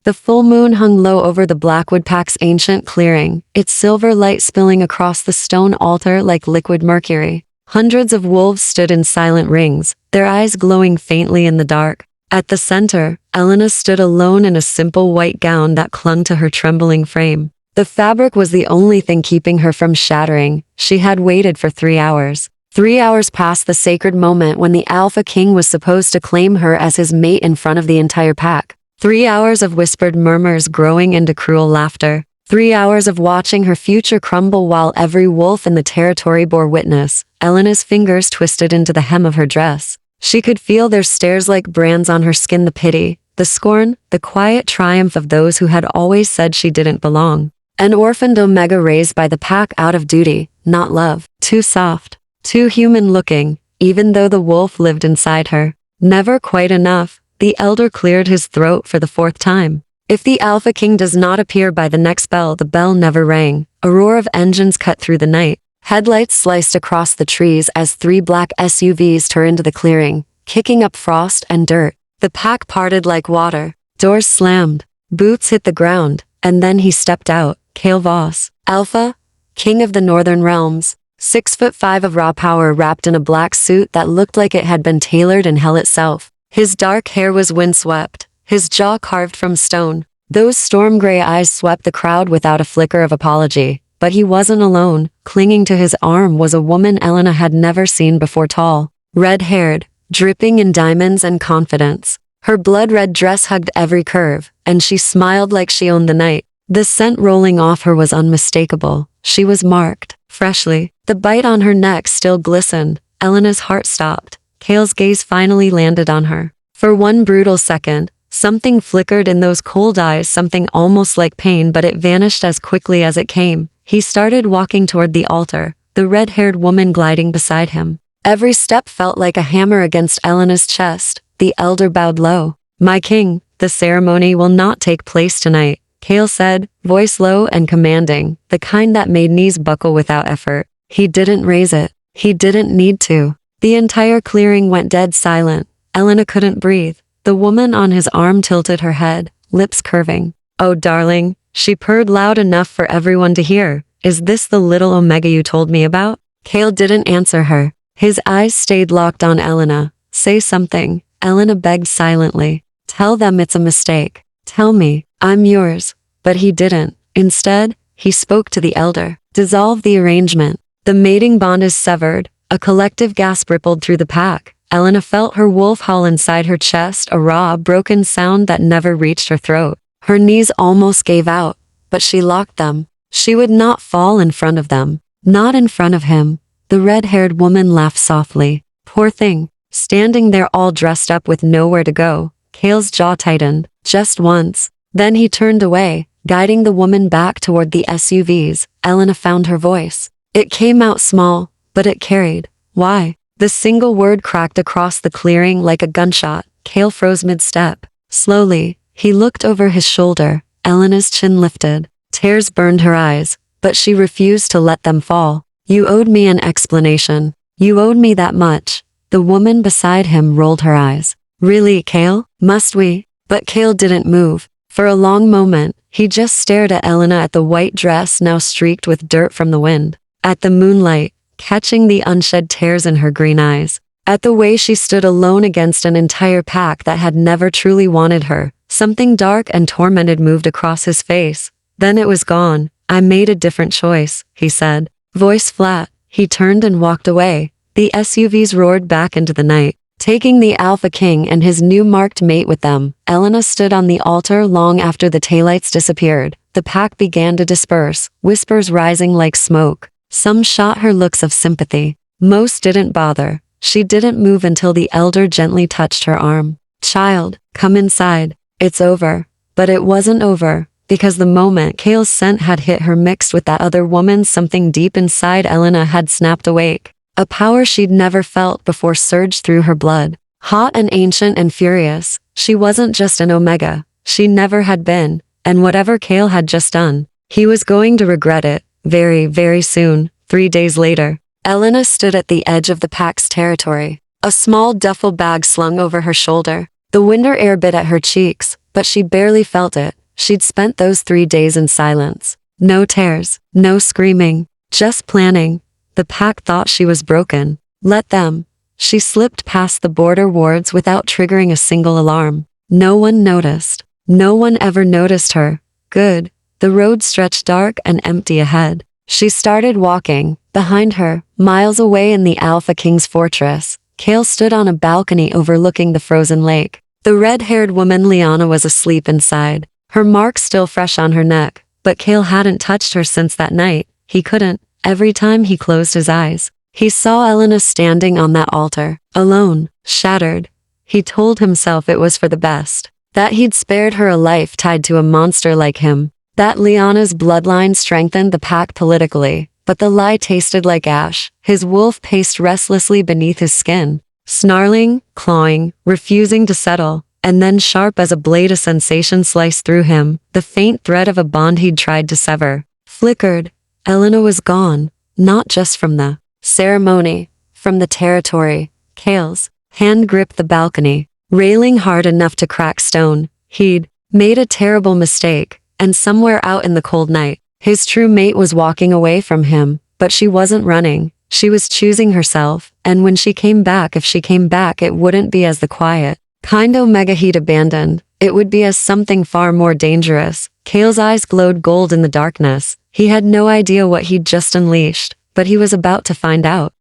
The full moon hung low over the Blackwood Pack's ancient clearing, its silver light spilling across the stone altar like liquid mercury. Hundreds of wolves stood in silent rings, their eyes glowing faintly in the dark. At the center, Elena stood alone in a simple white gown that clung to her trembling frame. The fabric was the only thing keeping her from shattering. She had waited for 3 hours. 3 hours past the sacred moment when the Alpha King was supposed to claim her as his mate in front of the entire pack. 3 hours of whispered murmurs growing into cruel laughter. 3 hours of watching her future crumble while every wolf in the territory bore witness. Elena's fingers twisted into the hem of her dress. She could feel their stares like brands on her skin, the pity, the scorn, the quiet triumph of those who had always said she didn't belong. An orphaned Omega raised by the pack out of duty, not love. Too soft, too human-looking, even though the wolf lived inside her. Never quite enough. The elder cleared his throat for the 4th time. If the Alpha King does not appear by the next bell, the bell never rang. A roar of engines cut through the night. Headlights sliced across the trees as 3 black SUVs tore into the clearing, kicking up frost and dirt. The pack parted like water. Doors slammed. Boots hit the ground. And then he stepped out. Kale Voss, Alpha, King of the Northern Realms. 6'5" of raw power wrapped in a black suit that looked like it had been tailored in hell itself. His dark hair was windswept, his jaw carved from stone. Those storm gray eyes swept the crowd without a flicker of apology. But he wasn't alone. Clinging to his arm was a woman Elena had never seen before, tall, red-haired, dripping in diamonds and confidence. Her blood-red dress hugged every curve, and she smiled like she owned the night. The scent rolling off her was unmistakable. She was marked, freshly. The bite on her neck still glistened. Elena's heart stopped. Kale's gaze finally landed on her. For one brutal second, something flickered in those cold eyes, something almost like pain, but it vanished as quickly as it came. He started walking toward the altar, the red-haired woman gliding beside him. Every step felt like a hammer against Elena's chest. The elder bowed low. "My king, the ceremony will not take place tonight," Kale said, voice low and commanding, the kind that made knees buckle without effort. He didn't raise it. He didn't need to. The entire clearing went dead silent. Elena couldn't breathe. The woman on his arm tilted her head, lips curving. "Oh, darling," she purred loud enough for everyone to hear. "Is this the little Omega you told me about?" Kale didn't answer her. His eyes stayed locked on Elena. "Say something," Elena begged silently. "Tell them it's a mistake. Tell me, I'm yours." But he didn't. Instead, he spoke to the elder. "Dissolve the arrangement. The mating bond is severed." A collective gasp rippled through the pack. Elena felt her wolf howl inside her chest, a raw, broken sound that never reached her throat. Her knees almost gave out, but she locked them. She would not fall in front of them. Not in front of him. The red-haired woman laughed softly. "Poor thing." Standing there all dressed up with nowhere to go, Kale's jaw tightened, just once. Then he turned away, guiding the woman back toward the SUVs. Elena found her voice. It came out small, but it carried. "Why?" The single word cracked across the clearing like a gunshot. Kale froze mid-step. Slowly, he looked over his shoulder. Elena's chin lifted. Tears burned her eyes, but she refused to let them fall. "You owed me an explanation. You owed me that much." The woman beside him rolled her eyes. "Really, Kale? Must we?" But Kale didn't move. For a long moment, he just stared at Elena, at the white dress now streaked with dirt from the wind, at the moonlight, catching the unshed tears in her green eyes, at the way she stood alone against an entire pack that had never truly wanted her. Something dark and tormented moved across his face. Then it was gone. "I made a different choice," he said, voice flat. He turned and walked away. The SUVs roared back into the night, taking the Alpha King and his new marked mate with them. Elena stood on the altar long after the taillights disappeared. The pack began to disperse, whispers rising like smoke. Some shot her looks of sympathy. Most didn't bother. She didn't move until the elder gently touched her arm. "Child, come inside. It's over." But it wasn't over, because the moment Kale's scent had hit her mixed with that other woman's, something deep inside Elena had snapped awake. A power she'd never felt before surged through her blood. Hot and ancient and furious. She wasn't just an Omega. She never had been. And whatever Kale had just done, he was going to regret it. Very, very soon. 3 days later, Elena stood at the edge of the pack's territory. A small duffel bag slung over her shoulder. The winter air bit at her cheeks, but she barely felt it. She'd spent those 3 days in silence. No tears, no screaming, just planning. The pack thought she was broken. Let them. She slipped past the border wards without triggering a single alarm. No one noticed. No one ever noticed her. Good. The road stretched dark and empty ahead. She started walking. Behind her, miles away in the Alpha King's fortress, Kale stood on a balcony overlooking the frozen lake. The red-haired woman Liana was asleep inside, her mark still fresh on her neck, but Kale hadn't touched her since that night. He couldn't. Every time he closed his eyes, he saw Elena standing on that altar, alone, shattered. He told himself it was for the best, that he'd spared her a life tied to a monster like him, that Liana's bloodline strengthened the pack politically. But the lie tasted like ash. His wolf paced restlessly beneath his skin, snarling, clawing, refusing to settle. And then sharp as a blade a sensation sliced through him, the faint thread of a bond he'd tried to sever. Flickered. Elena was gone. Not just from the ceremony, from the territory. Kale's hand gripped the balcony, railing hard enough to crack stone. He'd made a terrible mistake, and somewhere out in the cold night, his true mate was walking away from him, but she wasn't running. She was choosing herself, and when she came back, if she came back, it wouldn't be as the quiet, kind Omega he'd abandoned. It would be as something far more dangerous. Kale's eyes glowed gold in the darkness. He had no idea what he'd just unleashed, but he was about to find out.